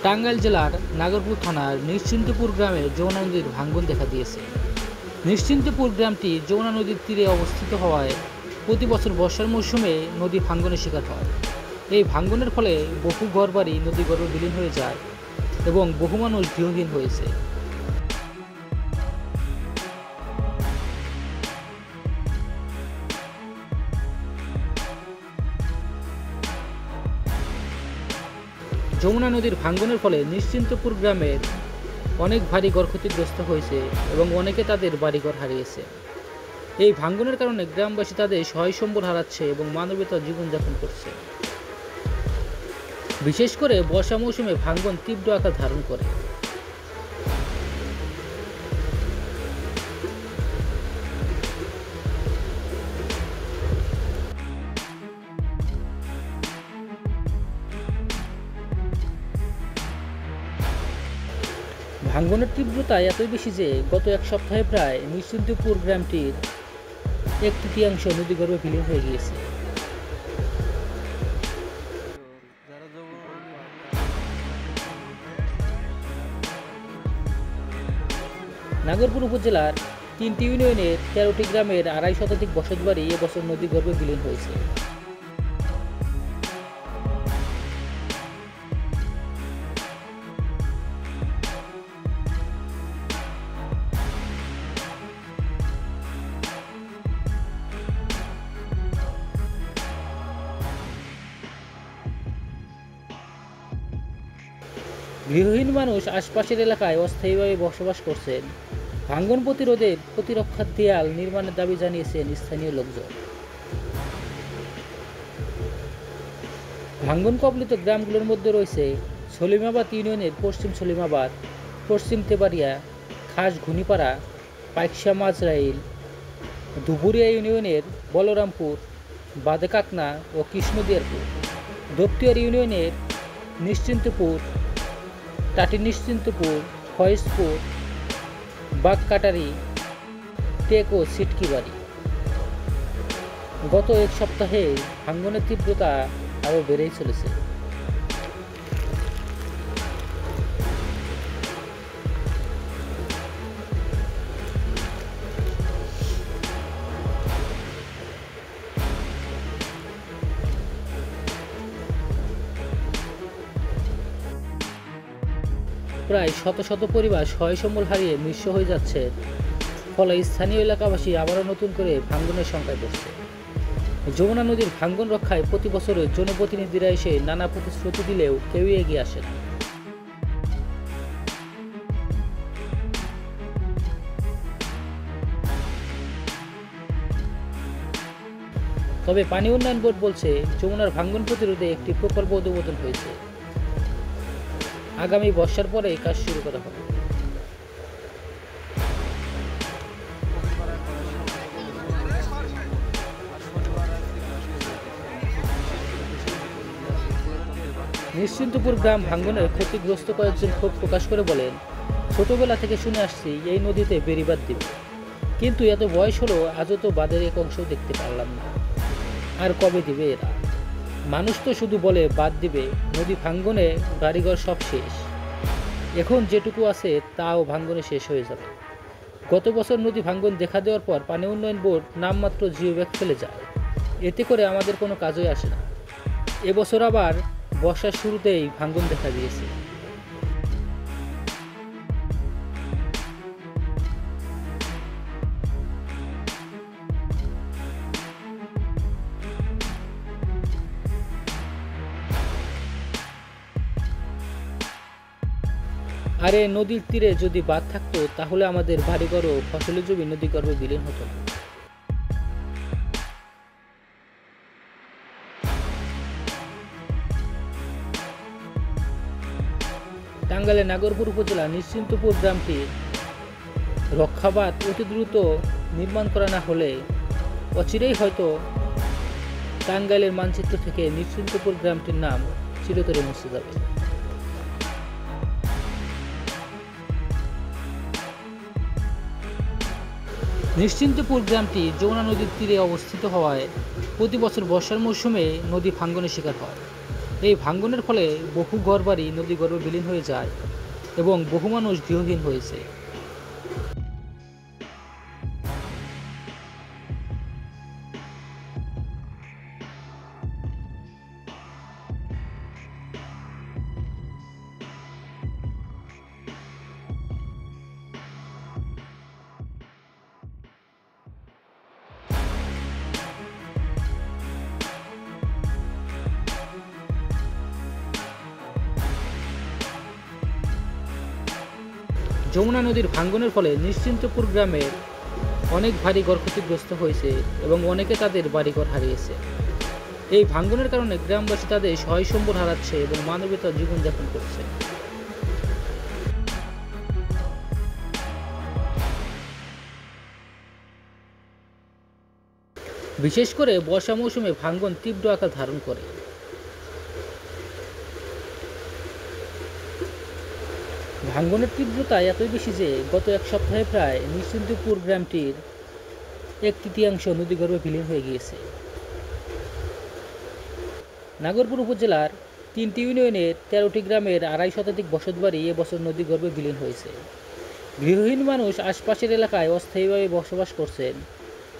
টাঙ্গাইল জেলার নাগরপুর থানার নিশ্চিন্তপুর গ্রামে যমুনা নদীর ভাঙন দেখা দিয়েছে। নিশ্চিন্তপুর গ্রামটি যমুনা নদীর তীরে অবস্থিত হওয়ায় প্রতি বছর বর্ষার মৌসুমে নদী ভাঙনের শিকার হয়। এই ভাঙনের ফলে বহু ঘরবাড়ি নদীগর্ভে বিলীন হয়ে যায় এবং বহু মানুষ গৃহহীন হয়েছে। যমুনা নদীর ভাঙনের ফলে নিশ্চিন্তপুর গ্রামের অনেক ভারী ঘর ক্ষতিগ্রস্ত হয়েছে এবং অনেকে তাদের বাড়িঘর হারিয়েছে। এই ভাঙনের কারণে গ্রামবাসী তাদের সহায় সম্বল হারাচ্ছে এবং মানবতার জীবনযাপন করছে। বিশেষ করে বর্ষা মৌসুমে ভাঙন তীব্র আকার ধারণ করে। ভাঙনের তীব্রতা এতই বেশি যে গত এক সপ্তাহে প্রায় নিশ্চিন্তপুর গ্রামটির 1/3 নদীগর্ভে বিলীন হয়ে গিয়েছে। নাগরপুর উপজেলার 3টি ইউনিয়নের 13টি গ্রামের 2.5 শতাধিক বসতবাড়ি এবছর নদীগর্ভে বিলীন হয়েছে। গৃহহীন মানুষ আশপাশের এলাকায় অস্থায়ীভাবে বসবাস করছেন। ভাঙন প্রতিরোধে প্রতিরক্ষার দেয়াল নির্মাণের দাবি জানিয়েছেন স্থানীয় লোকজন। ভাঙন কবলিত গ্রামগুলোর মধ্যে রয়েছে সলিমাবাদ ইউনিয়নের পশ্চিম সলিমাবাদ, পশ্চিম তেবাড়িয়া, খাস ঘুনিপাড়া, পাইকশা মাজরাইল, ধুবুরিয়া ইউনিয়নের বলরামপুর, বাদেকাকনা ও কৃষ্ণদিয়ারপুর, দপ্তিয়ার ইউনিয়নের নিশ্চিন্তপুর, টাটি নিশ্চিন্তপুর, ফয়েজপুর, বাগকাটারি, টেক ও সিটকিবাড়ি। গত এক সপ্তাহে ভাঙনের তীব্রতা আরও বেড়েই চলেছে। প্রায় শত শত পরিবার সহায় সম্বল হারিয়ে নিঃস্ব হয়ে যাচ্ছে, ফলে স্থানীয় এলাকাবাসী আবারও নতুন করে ভাঙনের সংখ্যায় পড়ছে। যমুনা নদীর ভাঙন রক্ষায় প্রতি বছরে জনপ্রতিনিধিরা এসে নানা প্রতিশ্রুতি দিলেও কেউই এগিয়ে আসে না। তবে পানি উন্নয়ন বোর্ড বলছে যমুনার ভাঙন প্রতিরোধে একটি প্রকল্প অনুমোদন হয়েছে। আগামী বর্ষার পরে এই কাজ শুরু করা হবে। নিশ্চিন্তপুর গ্রাম ভাঙনের ক্ষতিগ্রস্ত কয়েকজন ক্ষোভ প্রকাশ করে বলেন, ছোটবেলা থেকে শুনে আসছি এই নদীতে বেড়িবাঁধ দিবে, কিন্তু এত বয়স হলো আজও তো বাঁধের এক অংশ দেখতে পারলাম না। আর কবে দিবে এরা? মানুষ তো শুধু বলে বাঁধ দিবে, নদী ভাঙনে বাড়িঘর সব শেষ। এখন যেটুকু আছে তাও ভাঙনে শেষ হয়ে যাবে। গত বছর নদী ভাঙন দেখা দেওয়ার পর পানি উন্নয়ন বোর্ড নামমাত্র জিও ব্যাগ ফেলে যায়, এতে করে আমাদের কোনো কাজই আসে না। এবছর আবার বর্ষার শুরুতেই ভাঙন দেখা দিয়েছে। আর এই নদীর তীরে যদি বাঁধ থাকতো তাহলে আমাদের বাড়িঘর ও ফসলের জমি নদীগর্ভে বিলীন হতো না। টাঙ্গাইলের নাগরপুর উপজেলা নিশ্চিন্তপুর গ্রামটি রক্ষাবাদ অতি দ্রুত নির্মাণ করা না হলে অচিরেই হয়তো টাঙ্গাইলের মানচিত্র থেকে নিশ্চিন্তপুর গ্রামটির নাম চিরতরে মুছে যাবে। নিশ্চিন্তপুর গ্রামটি যমুনা নদীর তীরে অবস্থিত হওয়ায় প্রতি বছর বর্ষার মৌসুমে নদী ভাঙনের শিকার হয়। এই ভাঙ্গনের ফলে বহু ঘরবাড়ি নদীগর্ভে বিলীন হয়ে যায় এবং বহু মানুষ গৃহহীন হয়েছে। যমুনা নদীর ভাঙ্গনের ফলে নিশ্চিন্তপুর গ্রামের অনেক ভারী ঘর ক্ষতিগ্রস্ত হয়েছে এবং অনেকে তাদের বাড়িঘর হারিয়েছে। এই ভাঙ্গনের কারণে গ্রামবাসী তাদের সহায় সম্বল হারাচ্ছে এবং মানবতার জীবনযাপন করছে। বিশেষ করে বর্ষা মৌসুমে ভাঙ্গন তীব্র আকার ধারণ করে। ভাঙ্গনের তীব্রতা এতই বেশি যে গত এক সপ্তাহে প্রায় নিশ্চিন্তপুর গ্রামটির 1/3 নদীগর্ভে বিলীন হয়ে গিয়েছে। নাগরপুর উপজেলার 3টি ইউনিয়নের 13টি গ্রামের 2.5 শতাধিক বসতবাড়ি এবছর নদীগর্ভে বিলীন হয়েছে। গৃহহীন মানুষ আশপাশের এলাকায় অস্থায়ীভাবে বসবাস করছেন।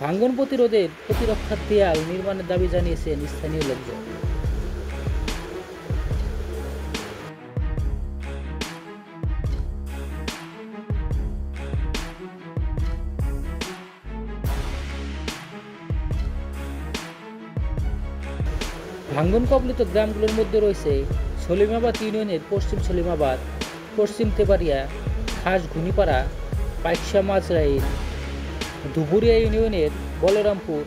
ভাঙ্গন প্রতিরোধের প্রতিরক্ষার দেয়াল নির্মাণের দাবি জানিয়েছেন স্থানীয় লোকজন। ভাঙ্গন কবলিত গ্রামগুলোর মধ্যে রয়েছে সলিমাবাদ ইউনিয়নের পশ্চিম সলিমাবাদ, পশ্চিম তেবাড়িয়া, খাস ঘুনিপাড়া, পাইকশা মাঝরাইল, ধুবুরিয়া ইউনিয়নের বলরামপুর,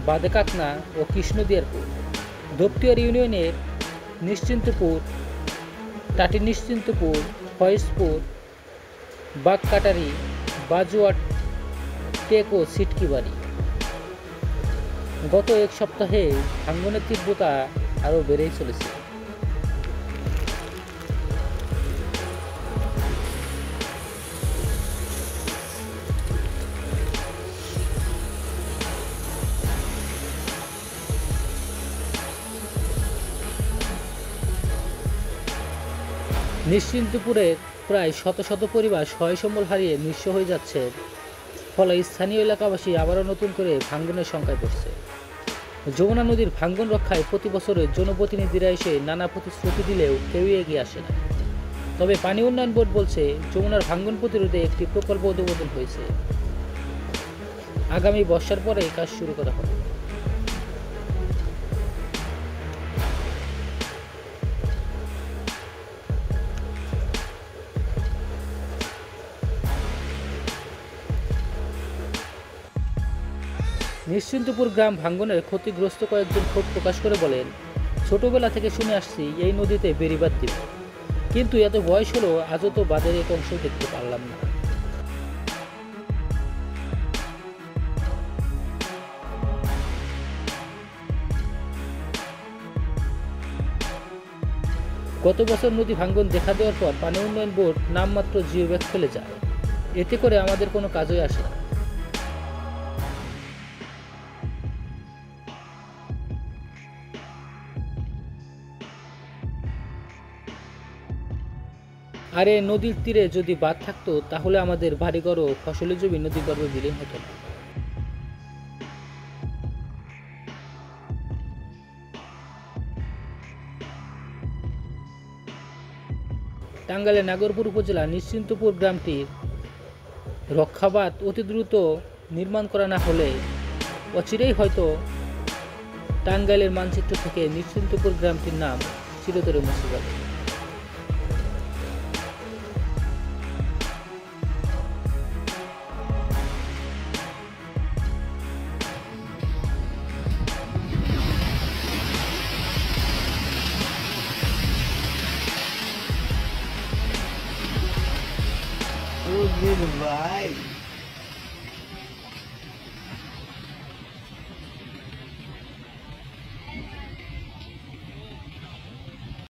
বাদেকাকনা ও কৃষ্ণদিয়ারপুর, দপ্তিয়ার ইউনিয়নের নিশ্চিন্তপুর, টাটি নিশ্চিন্তপুর, ফয়েজপুর, বাগকাটারি, বাজুয়া, টেক ও সিটকিবাড়ি। গত এক সপ্তাহে ভাঙ্গনের তীব্রতা আরও বেড়েই চলেছে। নিশ্চিন্তপুরের প্রায় শত শত পরিবার সহায় সম্বল হারিয়ে নিঃস্ব হয়ে যাচ্ছে, ফলে স্থানীয় এলাকাবাসী আবারও নতুন করে ভাঙ্গনের সংখ্যায় পড়ছে। যমুনা নদীর ভাঙ্গন রক্ষায় প্রতি বছরে জনপ্রতিনিধিরা এসে নানা প্রতিশ্রুতি দিলেও কেউই এগিয়ে আসে না। তবে পানি উন্নয়ন বোর্ড বলছে যমুনার ভাঙ্গন প্রতিরোধে একটি প্রকল্প অনুমোদন হয়েছে। আগামী বর্ষার পরে কাজ শুরু করা হবে। নিশ্চিন্তপুর গ্রাম ভাঙ্গনের ক্ষতিগ্রস্ত কয়েকজন ক্ষোভ প্রকাশ করে বলেন, ছোটবেলা থেকে শুনে আসছি এই নদীতে বেড়িবাঁধ দিবে, কিন্তু এত বয়স হলো আজও তো বাঁধের এক অংশ দেখতে পারলাম না। গত বছর নদী ভাঙ্গন দেখা দেওয়ার পর পানি উন্নয়ন বোর্ড নামমাত্র জিও ব্যাগ ফেলে যায়। এতে করে আমাদের কোনো কাজই আসে না। আর এই নদীর তীরে যদি বাঁধ থাকতো তাহলে আমাদের বাড়িঘর ও ফসলি জমি নদীগর্ভে বিলীন হতো না। টাঙ্গাইলের নাগরপুর উপজেলা নিশ্চিন্তপুর গ্রামটির রক্ষাবাদ অতি দ্রুত নির্মাণ করা না হলে অচিরেই হয়তো টাঙ্গাইলের মানচিত্র থেকে নিশ্চিন্তপুর গ্রামটির নাম চিরতরে মুছে যাবে। Oh, goodbye.